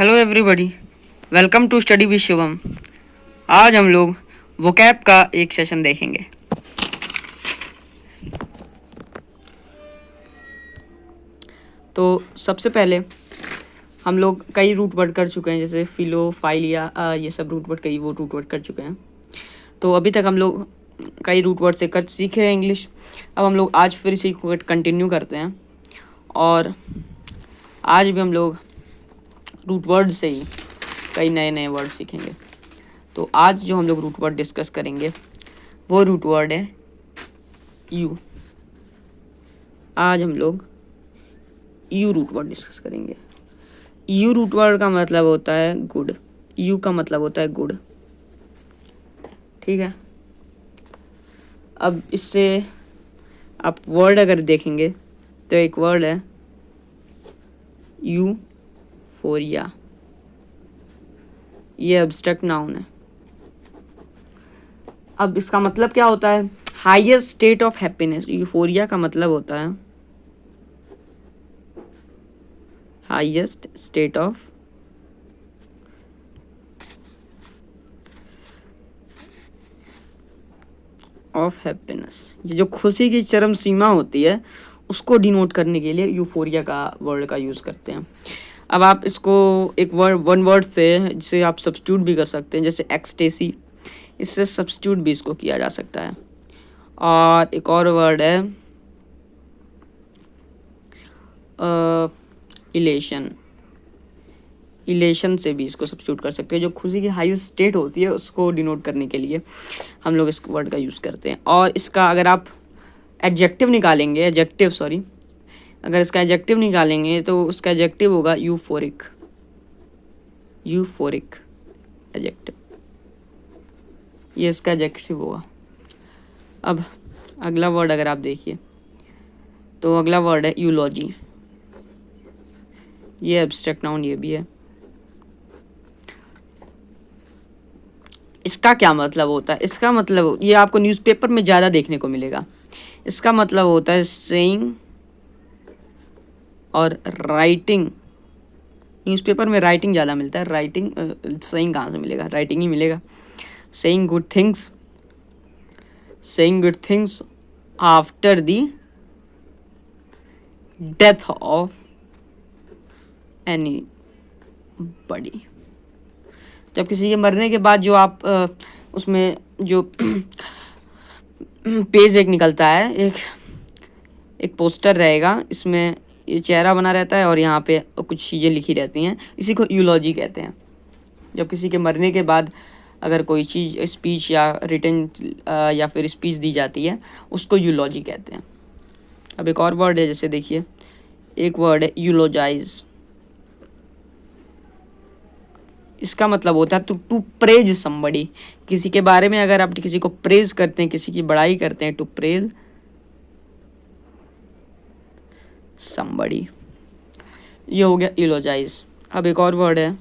Hello everybody, welcome to study with Shivam. आज हम लोग वोकैब का एक सेशन देखेंगे। तो सबसे पहले हम लोग कई रूट वर्ड कर चुके हैं, जैसे फिलो, फाइलिया, ये सब रूट वर्ड वो रूट वर्ड कर चुके हैं। तो अभी तक हम लोग कई रूट वर्ड से कर सीखे हैं इंग्लिश। अब हम लोग आज फिर इसी को कंटिन्यू करते हैं और आज भी हम लोग रूट वर्ड से ही कई नए नए वर्ड सीखेंगे। तो आज जो हम लोग रूट वर्ड डिस्कस करेंगे वो रूट वर्ड है यू। आज हम लोग यू रूट वर्ड डिस्कस करेंगे। यू रूट वर्ड का मतलब होता है गुड। यू का मतलब होता है गुड, ठीक है। अब इससे आप वर्ड अगर देखेंगे तो एक वर्ड है यूफोरिया। ये एब्स्ट्रैक्ट नाउन है। अब इसका मतलब क्या होता है? Highest state of happiness. Euphoria का मतलब होता है हाईएस्ट स्टेट ऑफ हैप्पीनेस। ये जो खुशी की चरम सीमा होती है उसको डिनोट करने के लिए यूफोरिया का वर्ड का यूज़ करते हैं। अब आप इसको एक वन वर्ड से जिसे आप सब्स्टिट्यूट भी कर सकते हैं, जैसे एक्सटेसी, इससे सब्स्टिट्यूट भी इसको किया जा सकता है। और एक और वर्ड है इलेशन। इलेशन से भी इसको सब्स्टिट्यूट कर सकते हैं। जो खुशी की हाईएस्ट स्टेट होती है उसको डिनोट करने के लिए हम लोग इस वर्ड का यूज़ करते हैं। और इसका अगर आप एडजेक्टिव निकालेंगे, अगर इसका एडजेक्टिव निकालेंगे तो उसका एडजेक्टिव होगा यूफोरिक। यूफोरिक एडजेक्टिव, ये इसका एडजेक्टिव होगा। अब अगला वर्ड अगर आप देखिए तो अगला वर्ड है यूलॉजी। ये एब्स्ट्रैक्ट नाउन ये भी है। इसका क्या मतलब होता है? इसका मतलब ये आपको न्यूज़पेपर में ज़्यादा देखने को मिलेगा। इसका मतलब होता है सेइंग और राइटिंग। न्यूज़पेपर में राइटिंग ज़्यादा मिलता है, राइटिंग सेइंग कहाँ से मिलेगा? राइटिंग ही मिलेगा। Saying good things after the death of any बडी। जब किसी के मरने के बाद जो आप उसमें जो पेज एक निकलता है, एक पोस्टर रहेगा, इसमें ये चेहरा बना रहता है और यहाँ पे कुछ चीज़ें लिखी रहती हैं। इसी को यूलॉजी कहते हैं। जब किसी के मरने के बाद अगर कोई चीज़ स्पीच या रिटन या फिर स्पीच दी जाती है उसको यूलॉजी कहते हैं। अब एक और वर्ड है, जैसे देखिए एक वर्ड है यूलोजाइज। इसका मतलब होता है टू प्रेज समबडी। किसी के बारे में अगर आप किसी को प्रेज करते हैं, किसी की बड़ाई करते हैं, टू प्रेज समबडी, ये हो गया यूलोजाइज। अब एक और वर्ड है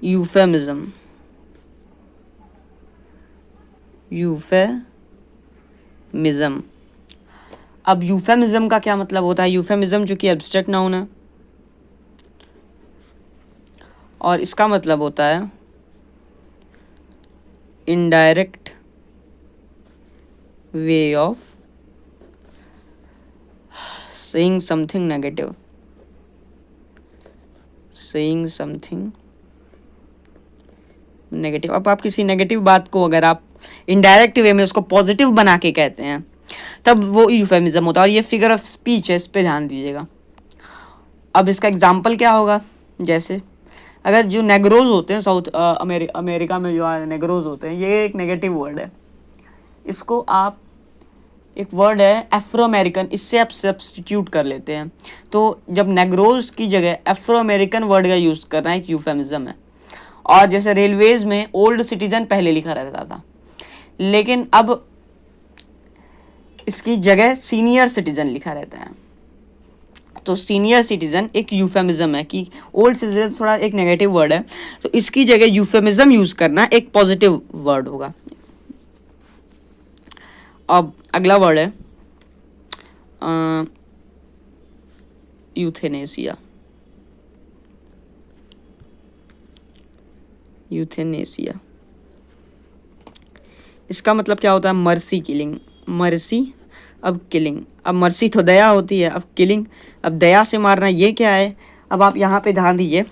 यूफेमिज्म। यूफेमिज्म। अब यूफेमिज्म का क्या मतलब होता है? यूफेमिज्म जो कि एब्स्ट्रैक्ट नाउन है और इसका मतलब होता है indirect way of saying something negative. Saying something negative. अब आप किसी नेगेटिव बात को अगर आप इनडायरेक्ट वे में उसको पॉजिटिव बना के कहते हैं तब वो यूफेमिज्म होता है। और ये फिगर ऑफ स्पीच है, इस पे ध्यान दीजिएगा। अब इसका एग्जाम्पल क्या होगा? जैसे अगर जो नेग्रोज होते हैं साउथ अमेरिका में जो नेग्रोज होते हैं, ये एक नेगेटिव वर्ड है। इसको आप एक वर्ड है एफ्रो अमेरिकन, इससे आप सब्स्टिट्यूट कर लेते हैं। तो जब नेग्रोज की जगह एफ्रो अमेरिकन वर्ड का यूज़ करना एक यूफेमिज्म है। और जैसे रेलवेज में ओल्ड सिटीजन पहले लिखा रहता था, लेकिन अब इसकी जगह सीनियर सिटीजन लिखा रहता है। तो सीनियर सिटीजन एक यूफेमिज्म है कि ओल्ड सिटीजन थोड़ा एक नेगेटिव वर्ड है, तो इसकी जगह यूफेमिज्म यूज़ करना एक पॉजिटिव वर्ड होगा। अब अगला वर्ड है यूथेनेसिया। यूथेनेसिया, इसका मतलब क्या होता है? Mercy killing. मर्सी, अब किलिंग, अब मर्सी तो दया होती है, अब किलिंग, अब दया से मारना, ये क्या है? अब आप यहाँ पे ध्यान दीजिए,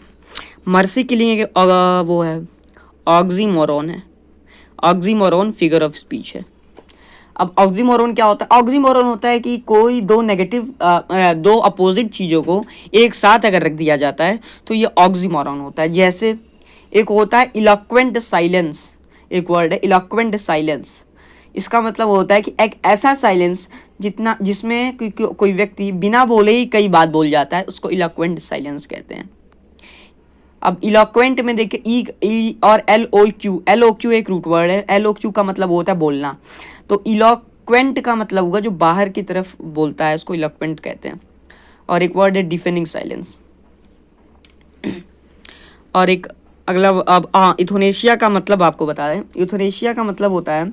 मर्सी किलिंग एक वो है, ऑक्सीमोरॉन है, ऑक्सीमोरॉन फिगर ऑफ स्पीच है। अब ऑक्सीमोरॉन क्या होता है? ऑक्सीमोरॉन होता है कि कोई दो नेगेटिव दो अपोजिट चीज़ों को एक साथ अगर रख दिया जाता है तो ये ऑक्सीमोरॉन होता है। जैसे एक होता है इलोक्वेंट साइलेंस, एक वर्ड है इलोक्वेंट साइलेंस, इसका मतलब होता है कि एक ऐसा साइलेंस जितना जिसमें कोई व्यक्ति बिना बोले ही कई बात बोल जाता है, उसको इलोक्वेंट साइलेंस कहते हैं। अब इलोक्वेंट में देखिए ई और एल ओ क्यू एक रूट वर्ड है। एल ओ क्यू का मतलब होता है बोलना, तो इलोक्वेंट का मतलब होगा जो बाहर की तरफ बोलता है, उसको इलोक्वेंट कहते हैं। और एक वर्ड है डिफेनिंग साइलेंस। और एक अगला, अब यूथनेशिया का मतलब आपको बता दें। यूथनेशिया का मतलब होता है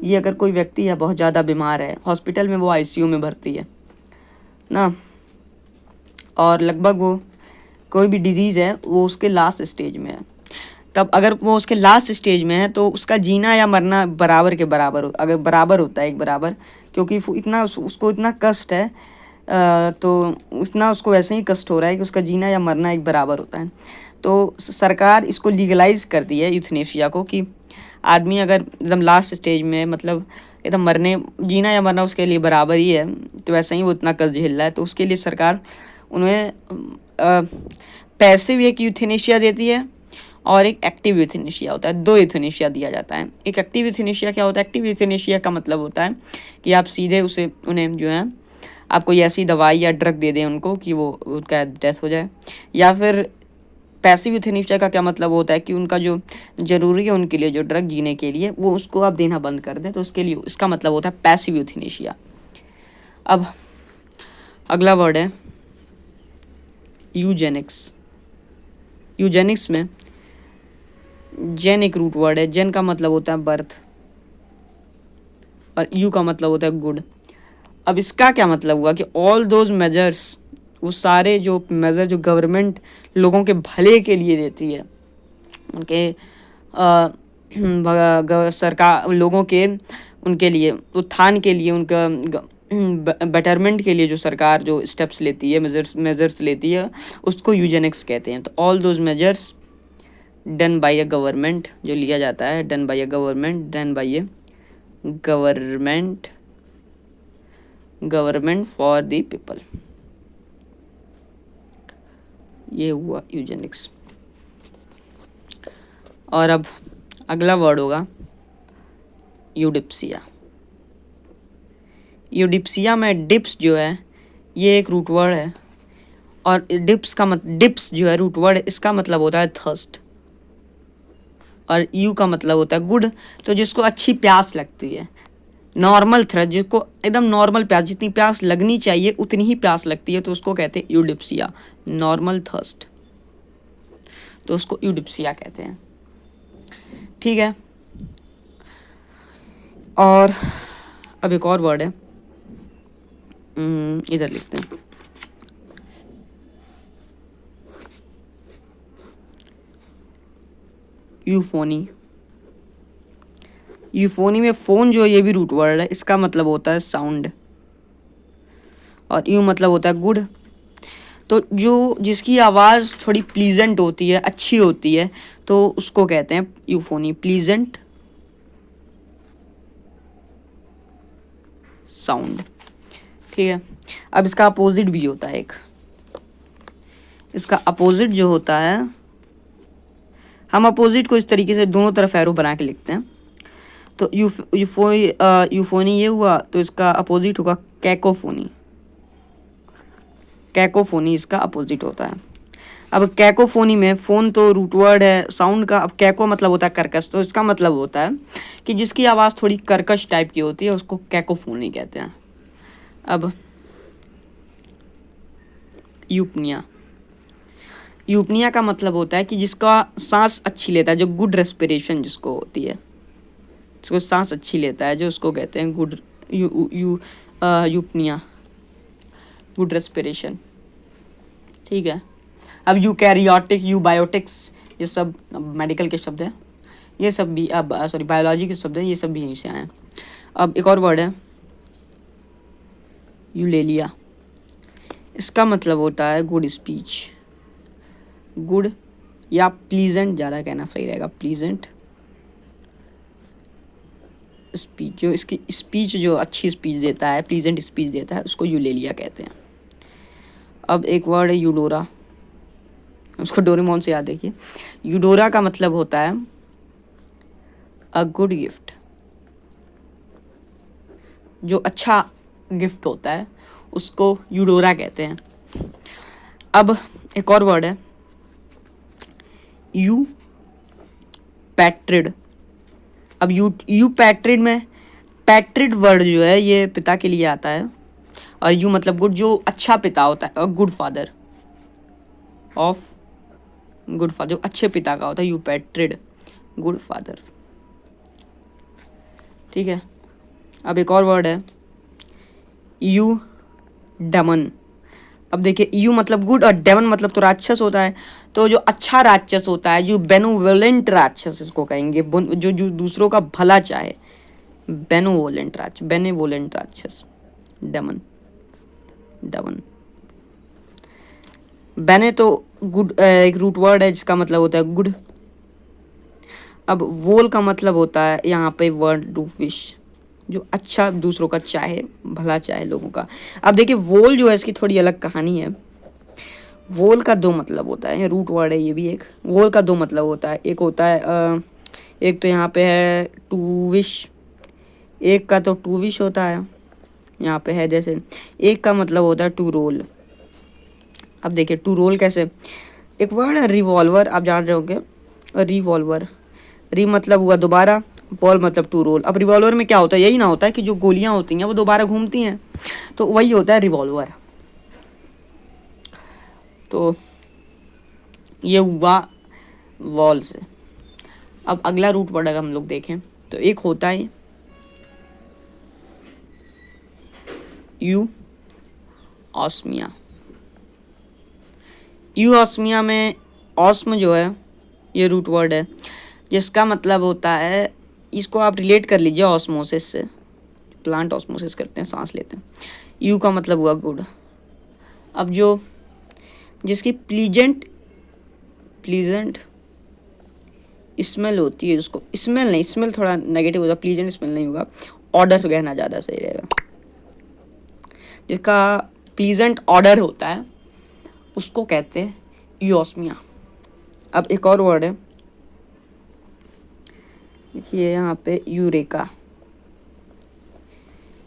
ये अगर कोई व्यक्ति है बहुत ज़्यादा बीमार है, हॉस्पिटल में, वो आईसीयू में भर्ती है ना, और लगभग वो कोई भी डिजीज़ है वो उसके लास्ट स्टेज में है, तब अगर वो उसके लास्ट स्टेज में है तो उसका जीना या मरना बराबर के बराबर अगर बराबर होता है, एक बराबर, क्योंकि इतना उसको इतना कष्ट है, तो उतना उसको वैसे ही कष्ट हो रहा है कि उसका जीना या मरना एक बराबर होता है। तो सरकार इसको लीगलाइज करती है यूथनेशिया को, कि आदमी अगर एकदम लास्ट स्टेज में, मतलब एकदम मरने, जीना या मरना उसके लिए बराबर ही है, तो वैसे ही वो इतना कष्ट झेल रहा है, तो उसके लिए सरकार उन्हें पैसिव एक यूथनेशिया देती है और एक एक्टिव यूथनेशिया होता है। दो यूथनेशिया दिया जाता है। एक एक्टिव यूथनेशिया क्या होता है? एक्टिव यूथनेशिया का मतलब होता है कि आप सीधे उसे उन्हें जो है आप कोई ऐसी दवाई या ड्रग दे दें उनको कि वो उनका डेथ हो जाए। या फिर पैसिव यूथनेशिया का क्या मतलब होता है कि उनका जो ज़रूरी है उनके लिए जो ड्रग जीने के लिए, वो उसको आप देना बंद कर दें, तो उसके लिए इसका मतलब होता है पैसिव यूथनेशिया। अब अगला वर्ड है यूजेनिक्स। यूजेनिक्स में जेन एक रूट वर्ड है। जेन का मतलब होता है बर्थ और यू का मतलब होता है गुड। अब इसका क्या मतलब हुआ कि ऑल दोज मेजर्स, वो सारे जो मेजर जो गवर्नमेंट लोगों के भले के लिए देती है, उनके सरकार लोगों के उनके लिए उत्थान के लिए, उनका बेटरमेंट के लिए जो सरकार जो स्टेप्स लेती है, मेजर्स लेती है, उसको यूजेनिक्स कहते हैं। तो all those measures done by a government, जो लिया जाता है, done by a government, done by A government for the people, ये हुआ यूजेनिक्स। और अब अगला वर्ड होगा यूडिप्सिया। यूडिप्सिया में डिप्स जो है ये एक रूट वर्ड है, और डिप्स जो है रूट वर्ड है, इसका मतलब होता है थर्स्ट, और यू का मतलब होता है गुड। तो जिसको अच्छी प्यास लगती है, नॉर्मल थ्रस्ट, जिसको एकदम नॉर्मल प्यास, जितनी प्यास लगनी चाहिए उतनी ही प्यास लगती है, तो उसको कहते हैं यूडिप्सिया, नॉर्मल थर्स्ट, तो उसको यूडिप्सिया कहते हैं। ठीक है। और अब एक और वर्ड है, इधर लिखते हैं, यूफोनी। यूफोनी में फोन जो है ये भी रूट वर्ड है, इसका मतलब होता है साउंड, और यू मतलब होता है गुड। तो जो जिसकी आवाज़ थोड़ी प्लीजेंट होती है, अच्छी होती है, तो उसको कहते हैं यूफोनी, प्लीजेंट साउंड। ठीक है। अब इसका अपोजिट भी होता है एक, इसका अपोजिट जो होता है, हम अपोजिट को इस तरीके से दोनों तरफ एरो बना के लिखते हैं। तो यूफोनी ये हुआ, तो इसका अपोजिट होगा कैकोफोनी। कैकोफोनी इसका अपोजिट होता है। अब कैकोफोनी में फोन तो रूट वर्ड है साउंड का, अब कैको मतलब होता है कर्कश, तो इसका मतलब होता है कि जिसकी आवाज़ थोड़ी कर्कश टाइप की होती है, उसको कैकोफोनी कहते हैं। अब यूपनिया। यूपनिया का मतलब होता है कि जिसका सांस अच्छी लेता है, जो गुड रेस्पिरेशन जिसको होती है, जिसको सांस अच्छी लेता है, जो उसको कहते हैं गुड यूपनिया, गुड रेस्पिरेशन। ठीक है। अब यूकैरियोटिक, यूबायोटिक्स, ये सब मेडिकल के शब्द हैं, ये सब भी अब सॉरी बायोलॉजी के शब्द हैं, ये सब भी यहीं से आए हैं। अब एक और वर्ड है यूलेलिया। इसका मतलब होता है गुड स्पीच, गुड या प्लीजेंट ज़्यादा कहना सही रहेगा, प्लीजेंट स्पीच। जो इसकी स्पीच जो अच्छी स्पीच देता है, प्लीजेंट स्पीच देता है, उसको यूलेलिया कहते हैं। अब एक वर्ड है यूडोरा, उसको डोरेमोन से याद देखिए। यूडोरा का मतलब होता है अ गुड गिफ्ट, जो अच्छा गिफ्ट होता है उसको यूडोरा कहते हैं। अब एक और वर्ड है यू पैट्रिड। अब यू पैट्रिड में पैट्रिड वर्ड जो है ये पिता के लिए आता है, और यू मतलब गुड, जो अच्छा पिता होता है, good father of, good father जो अच्छे पिता का होता है, यू पैट्रिड गुड फादर। ठीक है। अब एक और वर्ड है यू डेमन। अब देखिए यू मतलब गुड और डेमन मतलब तो राक्षस होता है, तो जो अच्छा राक्षस होता है, जो बेनोवोलेंट राक्षस इसको कहेंगे, जो जो दूसरों का भला चाहे, बेनोवोलेंट राक्षस, डेमन, डेमन। बेने तो गुड एक रूट वर्ड है जिसका मतलब होता है गुड। अब वोल का मतलब होता है यहाँ पे वर्ड टू विश, जो अच्छा दूसरों का चाहे, भला चाहे लोगों का। अब देखिए वोल जो है इसकी थोड़ी अलग कहानी है। वोल का दो मतलब होता है, रूट वर्ड है ये भी एक। वोल का दो मतलब होता है, एक होता है एक तो यहाँ पे है टू विश, एक का तो टू विश होता है यहाँ पे है, जैसे एक का मतलब होता है टू रोल। अब देखिए टू रोल कैसे, एक वर्ड है रिवॉल्वर, आप जान रहे होंगे रिवॉल्वर, री मतलब हुआ दोबारा, वॉल मतलब टू रोल। अब रिवॉल्वर में क्या होता है, यही ना होता है कि जो गोलियां होती हैं वो दोबारा घूमती हैं, तो वही होता है रिवॉल्वर। तो ये हुआ वॉल से। अब अगला रूट वर्ड अगर हम लोग देखें तो एक होता है यू ऑस्मिया। यू ऑस्मिया में ऑस्म जो है ये रूट वर्ड है, जिसका मतलब होता है, इसको आप रिलेट कर लीजिए ऑस्मोसिस से, प्लांट ऑस्मोसिस करते हैं, सांस लेते हैं। यू का मतलब हुआ गुड। अब जो जिसकी प्लीजेंट स्मेल होती है, उसको स्मेल नहीं, स्मेल थोड़ा नेगेटिव होगा, प्लीजेंट स्मेल नहीं होगा, ऑर्डर कहना ज़्यादा सही रहेगा। जिसका प्लीजेंट ऑर्डर होता है उसको कहते हैं यूओस्मिया। अब एक और वर्ड है देखिए यहाँ पे यूरेका।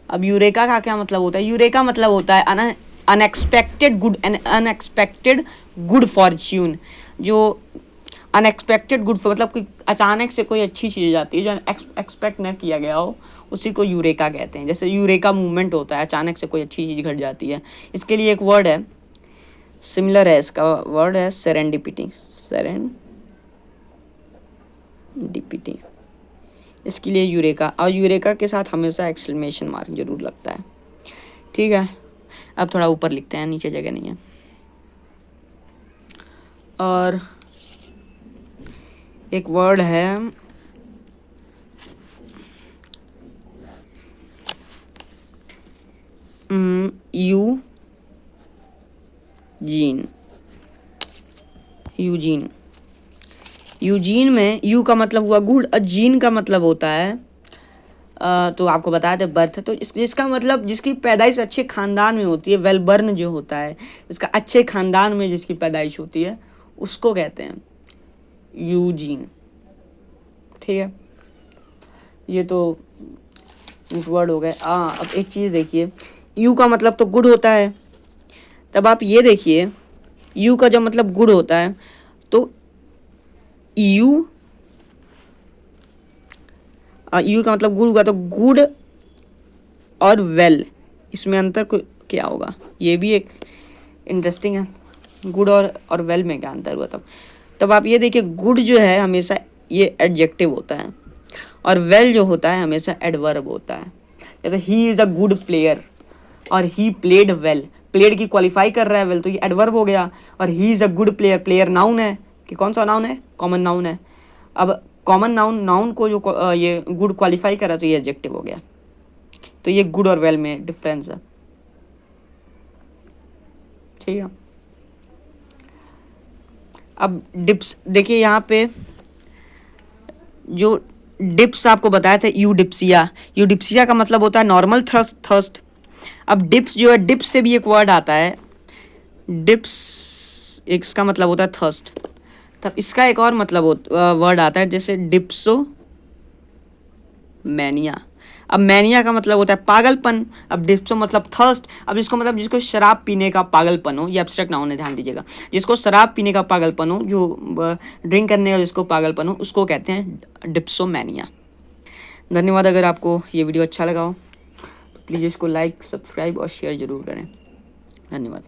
अब यूरेका का क्या मतलब होता है, यूरेका मतलब होता है अनएक्सपेक्टेड गुड फॉर्च्यून। जो अनएक्सपेक्टेड गुड मतलब कोई अचानक से कोई अच्छी चीज़ आती है जो एक्सपेक्ट न किया गया हो, उसी को यूरेका कहते हैं। जैसे यूरेका मूवमेंट होता है, अचानक से कोई अच्छी चीज़ घट जाती है। इसके लिए एक वर्ड है सिमिलर है, इसका वर्ड है सेरेंडिपिटी। इसके लिए यूरेका, और यूरेका के साथ हमेशा एक्सक्लेमेशन मार्क जरूर लगता है। ठीक है, अब थोड़ा ऊपर लिखते हैं, नीचे जगह नहीं है। और एक वर्ड है यूजीन में यू का मतलब हुआ गुड और जीन का मतलब होता है तो आपको बताया था बर्थ। तो जिसका मतलब जिसकी पैदाइश अच्छे खानदान में होती है, वेल बर्न जो होता है, जिसका अच्छे खानदान में जिसकी पैदाइश होती है, उसको कहते हैं यूजीन। ठीक है, ये तो वर्ड हो गए। अब एक चीज़ देखिए, यू का मतलब तो गुड होता है, तब आप ये देखिए यू का जब मतलब गुड होता है तो यू का मतलब गुड होगा, तो गुड और वेल इसमें अंतर को क्या होगा, ये भी एक इंटरेस्टिंग है। गुड और वेल में क्या अंतर हुआ, तब आप ये देखिए गुड जो है हमेशा ये एडजेक्टिव होता है और वेल जो होता है हमेशा एडवर्ब होता है। जैसे he is a good player और ही प्लेड वेल, प्लेड की क्वालिफाई कर रहा है वेल, तो ये एडवर्ब हो गया। और he is a good player, player noun है ये कौन सा नाउन है? कॉमन नाउन है। अब कॉमन नाउन को जो ये गुड क्वालिफाई करा तो ये एडजेक्टिव हो गया। तो ये गुड और वेल में डिफरेंस है, ठीक है। अब डिप्स देखिए, यहाँ पे जो डिप्स आपको बताया था, यूडिप्सिया का मतलब होता है नॉर्मल थर्स्ट। अब डिप्स जो है, डिप्स से भी एक वर्ड आता है, डिप्स इसका मतलब होता है थर्स्ट। तब इसका एक और मतलब वर्ड आता है, जैसे डिप्सो मैनिया। अब मैनिया का मतलब होता है पागलपन। अब डिप्सो मतलब थर्स्ट। अब इसको मतलब जिसको शराब पीने का पागलपन हो, ये एब्स्ट्रैक्ट नाउन है, ध्यान दीजिएगा। जिसको शराब पीने का पागलपन हो, जो ड्रिंक करने का जिसको पागलपन हो, उसको कहते हैं डिप्सोमैनिया। धन्यवाद। अगर आपको ये वीडियो अच्छा लगा हो तो प्लीज़ इसको लाइक, सब्सक्राइब और शेयर ज़रूर करें। धन्यवाद।